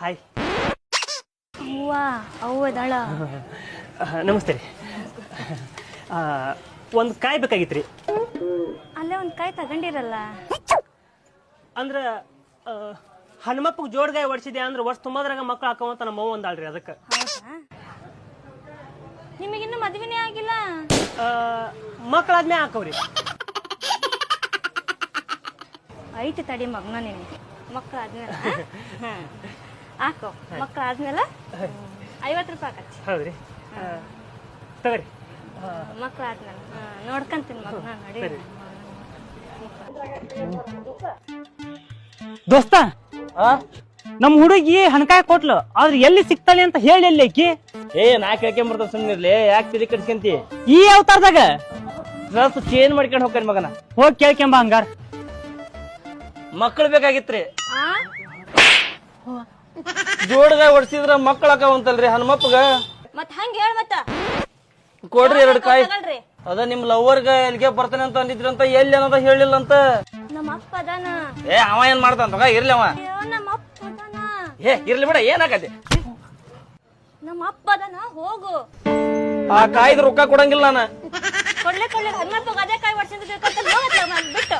Hi. ಅವ್ವ ಅವ್ವದಾಳ. ನಮಸ್ತೆ ರೀ. ಒಂದು ಕಾಯಿ ಬೇಕಾಗಿತ್ತು ರೀ. ಅಲ್ಲೇ ಒಂದು ಕಾಯಿ ತಗೊಂಡಿರಲ್ಲ. ಅಂದ್ರೆ ಹನುಮಪ್ಪಗೆ ಜೋಡ್ಗಾಯಿ ಹೊಡ್ಸಿದೆ ಅಂದ್ರೆ ವರ್ಷ ತುಂಬದ್ರಾಗ ಮಕ್ಳು ಹಾಕೋವಂತ ನಮ್ಮ ಅವ್ವ ಒಂದಾಳ್ರಿ ಅದಕ್ಕೆ. ಹೌದಾ? ನಿಮಗಿನ್ನೂ ಮದುವೆನೇ ಆಗಿಲ್ಲ? ಮಕ್ಕಳಾದ್ಮೇಲೆ ಹಾಕವ್ರಿ. ಐತಿ ತಡಿ ಮಗ್ನ ನಿನಗೆ. ಮಕ್ಕಳು ಆದ್ಮೇಲೆ ಹಾಕೋ. ಮಕ್ಕಳು ಆದ್ಮೇಲೆ 50 ರೂಪಾಯಿ ಹಾಕಚ್ಚಿ. ಹೌದ್ರಿ, ತಗೋರಿ. ಮಕ್ಕಳು ಆದ್ಮೇಲೆ ನೋಡ್ಕೊಂತೀನಿ ಮಗನ. ನೋಡಿ ದೋಸ್ತ, ನಮ್ ಹುಡುಗಿ ಹಣಕಾಯಿ ಕೊಟ್ಲು, ಆದ್ರೆ ಎಲ್ಲಿ ಸಿಗ್ತಾಳೆ ಅಂತ ಹೇಳಿ ಎಲ್ಲಿ ಆಕಿ? ನಾ ಕೇಳ್ಕೊಂಬರ್ತಾವ ಸುಮ್ಮನಿರ್ಲಿ, ಯಾಕೆ ತಿಳಿ ಕಟ್ಸ್ಕಂತಿ? ಈ ಅವತಾರದಾಗ ಡ್ರೆಸ್ ಚೇಂಜ್ ಮಾಡ್ಕೊಂಡು ಹೋಗ್ತಾನೆ ಮಗನ. ಹೋಗಿ ಕೇಳ್ಕೊಂಬ ಹಂಗಾರ. ಮಕ್ಕಳು ಬೇಕಾಗಿತ್ರಿ. ಜೋಡ್ಗ ಹೊಡ್ಸಿದ್ರ ಮಕ್ಕಳ ಹಾಕವಂತಲ್ರಿ ಹನುಮಪ್ಪಗ. ಮತ್ ಹಂಗ ಹೇಳ. ಮತ್ತ ಕೊಡ್ರಿ 2 ಕಾಯಿ. ಅದ ನಿಮ್ ಲವರ್ಗ ಎಲ್ಲಿಗೆ ಬರ್ತಾನೆ ಅಂತ ಅಂದಿದ್ರಂತ, ಎಲ್ಲಿ ಅನ್ನೋದ ಹೇಳಿಲ್ಲ ಅಂತ. ನಮ್ಮ ಅಪ್ಪ ಅದಾನ. ಅವ ಏನ್ ಮಾಡ್ತಾನ ಇರ್ಲಿ ಅವ. ನಮ್ಮ ಅಪ್ಪ ಅದಾನ. ಇರ್ಲಿ ಬಿಡ, ಏನಾಗತ್ತೆ? ನಮ್ಮ ಅಪ್ಪ ಅದಾನ, ಹೋಗು. ಆ ಕಾಯ್ದು ರೊಕ್ಕ ಕೊಡಂಗಿಲ್ಲ ನಾನು. ಕೊಡ್ಲೆ ಹನುಮಪ್ಪಗ ಅದೇ ಕಾಯಿ ಹೊಡ್ಸಿದ್ರೆ ಬಿಟ್ಟು